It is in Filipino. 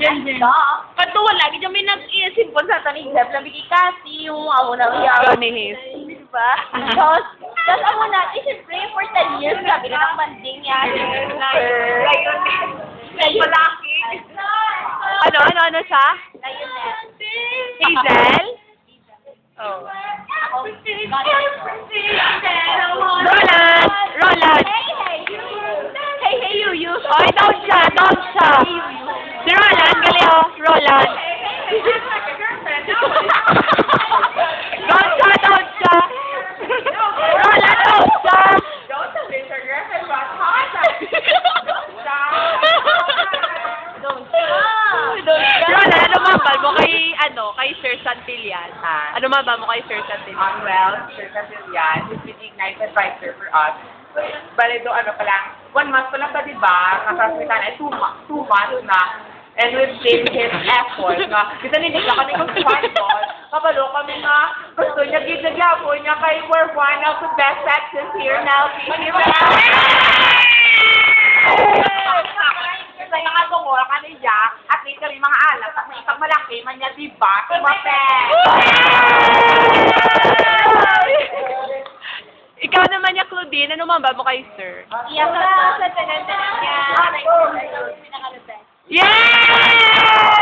Jen. Patuwa lagi dyan may nag-iisimpon sa tanigap. Labi kasi yung ako na iyaw. Ganihis. Diba? Tapos ako natin, siyempre, for 10 years, sabi na ng banding yan. Malaki. Ano siya? Hazel? Oh. Roland! Hey, you. Oy, down siya! Si Roland, gali oh. Roland. Down siya! Roland, down siya! Roland, ano mabal mo kay Sir Santillan? Ano mabal mo kay Sir Santillan? Well, Sir Casillan, he's been the Ignite advisor for us. Bale do 1 month pa lang ba, diba? Kasasalitan ay 2 months na. And we've seen his effort na. Kita hindi ka kami kung sponsor. Kabalo kami nga. Gusto niya, gigagyapo niya kay we're one of the best sections here now. Sa yung atungol ka ni Jack, at ito rin mga alat, at may isang malaki man niya, diba? Kumapet! Ikaw naman niya, Claudine, ano mabal mo kay Sir? Iyak ka sa tanan niya. Yeah!